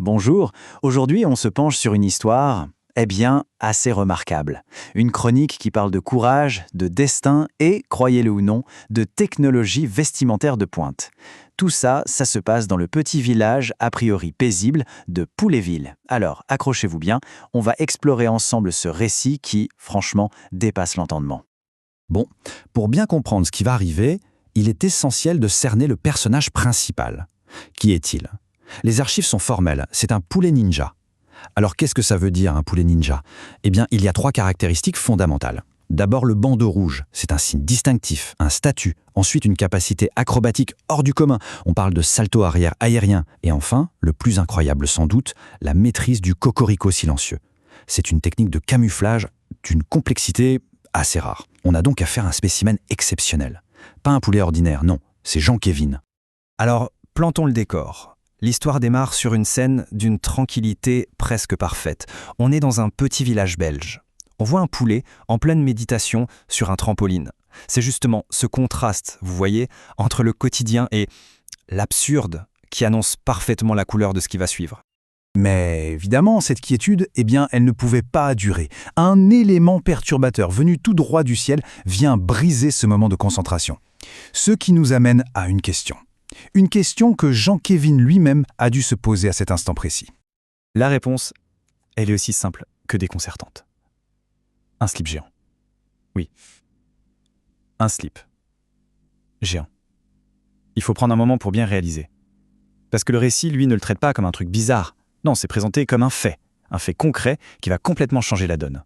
Bonjour, aujourd'hui on se penche sur une histoire, assez remarquable. Une chronique qui parle de courage, de destin et, croyez-le ou non, de technologie vestimentaire de pointe. Tout ça, ça se passe dans le petit village, a priori paisible, de Pouléville. Alors, accrochez-vous bien, on va explorer ensemble ce récit qui, franchement, dépasse l'entendement. Bon, pour bien comprendre ce qui va arriver, il est essentiel de cerner le personnage principal. Qui est-il? Les archives sont formelles, c'est un poulet ninja. Alors qu'est-ce que ça veut dire un poulet ninja? Eh bien, il y a 3 caractéristiques fondamentales. D'abord le bandeau rouge, c'est un signe distinctif, un statut. Ensuite une capacité acrobatique hors du commun, on parle de salto arrière aérien. Et enfin, le plus incroyable sans doute, la maîtrise du cocorico silencieux. C'est une technique de camouflage d'une complexité assez rare. On a donc affaire à un spécimen exceptionnel. Pas un poulet ordinaire, non, c'est Jean-Kévin. Alors, plantons le décor. L'histoire démarre sur une scène d'une tranquillité presque parfaite. On est dans un petit village belge. On voit un poulet en pleine méditation sur un trampoline. C'est justement ce contraste, vous voyez, entre le quotidien et l'absurde qui annonce parfaitement la couleur de ce qui va suivre. Mais évidemment, cette quiétude, elle ne pouvait pas durer. Un élément perturbateur venu tout droit du ciel vient briser ce moment de concentration. Ce qui nous amène à une question. Une question que Jean-Kévin lui-même a dû se poser à cet instant précis. La réponse, elle est aussi simple que déconcertante. Un slip géant. Oui. Un slip géant. Il faut prendre un moment pour bien réaliser. Parce que le récit, lui, ne le traite pas comme un truc bizarre. Non, c'est présenté comme un fait concret qui va complètement changer la donne.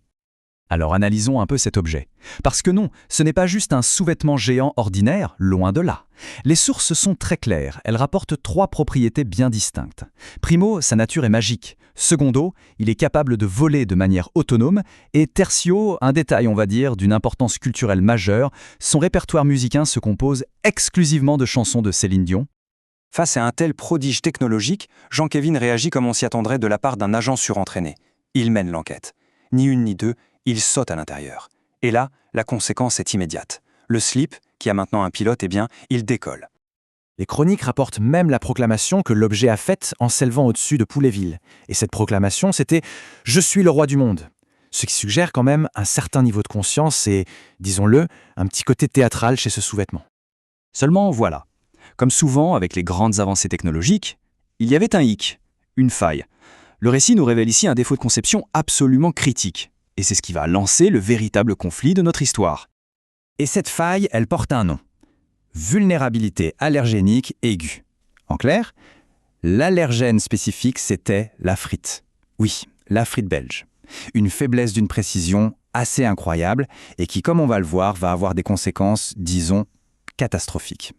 Alors analysons un peu cet objet. Parce que non, ce n'est pas juste un sous-vêtement géant ordinaire, loin de là. Les sources sont très claires, elles rapportent 3 propriétés bien distinctes. Primo, sa nature est magique. Secondo, il est capable de voler de manière autonome. Et tertio, un détail on va dire d'une importance culturelle majeure, son répertoire musicain se compose exclusivement de chansons de Céline Dion. Face à un tel prodige technologique, Jean-Kévin réagit comme on s'y attendrait de la part d'un agent surentraîné. Il mène l'enquête. Ni une ni deux, il saute à l'intérieur. Et là, la conséquence est immédiate. Le slip, qui a maintenant un pilote, il décolle. Les chroniques rapportent même la proclamation que l'objet a faite en s'élevant au-dessus de Pouléville. Et cette proclamation, c'était « Je suis le roi du monde ». Ce qui suggère quand même un certain niveau de conscience et, disons-le, un petit côté théâtral chez ce sous-vêtement. Seulement voilà, comme souvent avec les grandes avancées technologiques, il y avait un hic, une faille. Le récit nous révèle ici un défaut de conception absolument critique. Et c'est ce qui va lancer le véritable conflit de notre histoire. Et cette faille, elle porte un nom. Vulnérabilité allergénique aiguë. En clair, l'allergène spécifique, c'était la frite. Oui, la frite belge. Une faiblesse d'une précision assez incroyable et qui, comme on va le voir, va avoir des conséquences, disons, catastrophiques.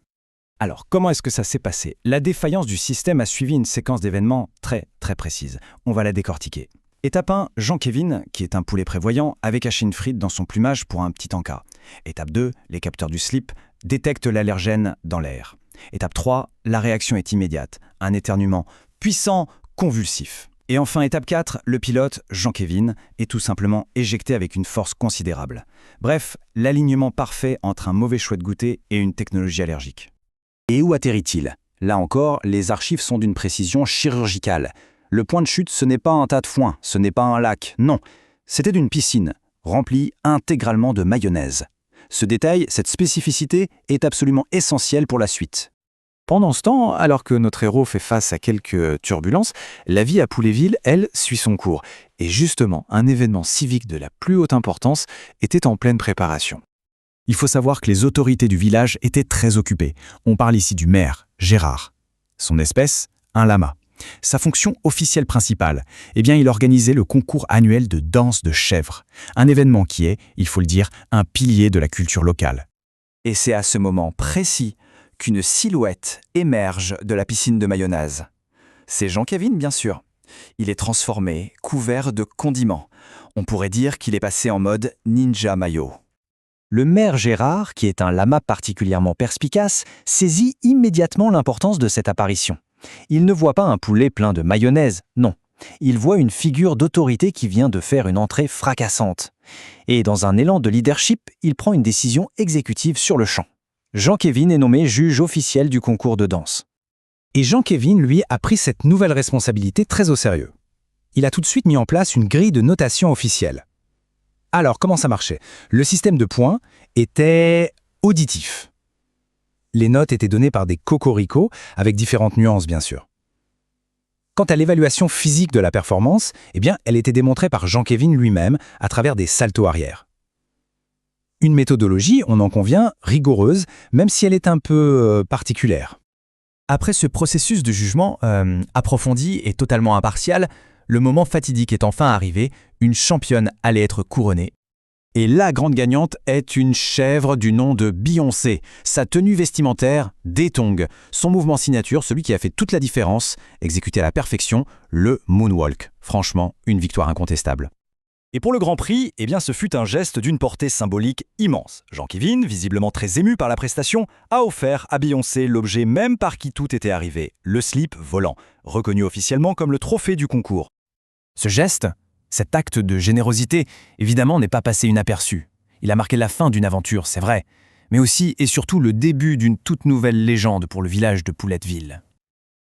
Alors, comment est-ce que ça s'est passé? La défaillance du système a suivi une séquence d'événements très précise. On va la décortiquer. Étape 1, Jean-Kévin, qui est un poulet prévoyant, avait caché une frite dans son plumage pour un petit encas. Étape 2, les capteurs du slip détectent l'allergène dans l'air. Étape 3, la réaction est immédiate. Un éternuement puissant, convulsif. Et enfin, étape 4, le pilote, Jean-Kévin, est tout simplement éjecté avec une force considérable. Bref, l'alignement parfait entre un mauvais choix de goûter et une technologie allergique. Et où atterrit-il? Là encore, les archives sont d'une précision chirurgicale. Le point de chute, ce n'est pas un tas de foin, ce n'est pas un lac, non. C'était une piscine, remplie intégralement de mayonnaise. Ce détail, cette spécificité, est absolument essentielle pour la suite. Pendant ce temps, alors que notre héros fait face à quelques turbulences, la vie à Pouléville, elle, suit son cours. Et justement, un événement civique de la plus haute importance était en pleine préparation. Il faut savoir que les autorités du village étaient très occupées. On parle ici du maire, Gérard. Son espèce, un lama. Sa fonction officielle principale, il organisait le concours annuel de danse de chèvres. Un événement qui est, il faut le dire, un pilier de la culture locale. Et c'est à ce moment précis qu'une silhouette émerge de la piscine de mayonnaise. C'est Jean-Kévin, bien sûr. Il est transformé, couvert de condiments. On pourrait dire qu'il est passé en mode ninja mayo. Le maire Gérard, qui est un lama particulièrement perspicace, saisit immédiatement l'importance de cette apparition. Il ne voit pas un poulet plein de mayonnaise, non. Il voit une figure d'autorité qui vient de faire une entrée fracassante. Et dans un élan de leadership, il prend une décision exécutive sur le champ. Jean-Kévin est nommé juge officiel du concours de danse. Et Jean-Kévin, lui, a pris cette nouvelle responsabilité très au sérieux. Il a tout de suite mis en place une grille de notation officielle. Alors, comment ça marchait? Le système de points était auditif. Les notes étaient données par des cocoricots, avec différentes nuances, bien sûr. Quant à l'évaluation physique de la performance, eh bien, elle était démontrée par Jean-Kévin lui-même à travers des saltos arrière. Une méthodologie, on en convient, rigoureuse, même si elle est un peu particulière. Après ce processus de jugement approfondi et totalement impartial, le moment fatidique est enfin arrivé, une championne allait être couronnée. Et la grande gagnante est une chèvre du nom de Beyoncé. Sa tenue vestimentaire, des tongs. Son mouvement signature, celui qui a fait toute la différence, exécuté à la perfection, le moonwalk. Franchement, une victoire incontestable. Et pour le Grand Prix, eh bien, ce fut un geste d'une portée symbolique immense. Jean-Kévin, visiblement très ému par la prestation, a offert à Beyoncé l'objet même par qui tout était arrivé, le slip volant, reconnu officiellement comme le trophée du concours. Ce geste, cet acte de générosité, évidemment, n'est pas passé inaperçu. Il a marqué la fin d'une aventure, c'est vrai, mais aussi et surtout le début d'une toute nouvelle légende pour le village de Pouletteville.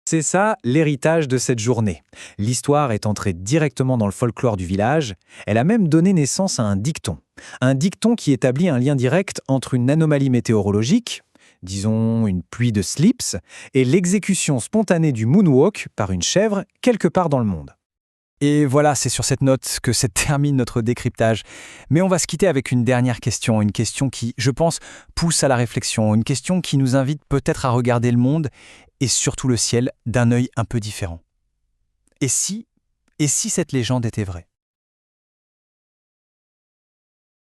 C'est ça l'héritage de cette journée. L'histoire est entrée directement dans le folklore du village. Elle a même donné naissance à un dicton. Un dicton qui établit un lien direct entre une anomalie météorologique, disons une pluie de slips, et l'exécution spontanée du moonwalk par une chèvre quelque part dans le monde. Et voilà, c'est sur cette note que se termine notre décryptage. Mais on va se quitter avec une dernière question, une question qui, je pense, pousse à la réflexion, une question qui nous invite peut-être à regarder le monde et surtout le ciel d'un œil un peu différent. Et si cette légende était vraie?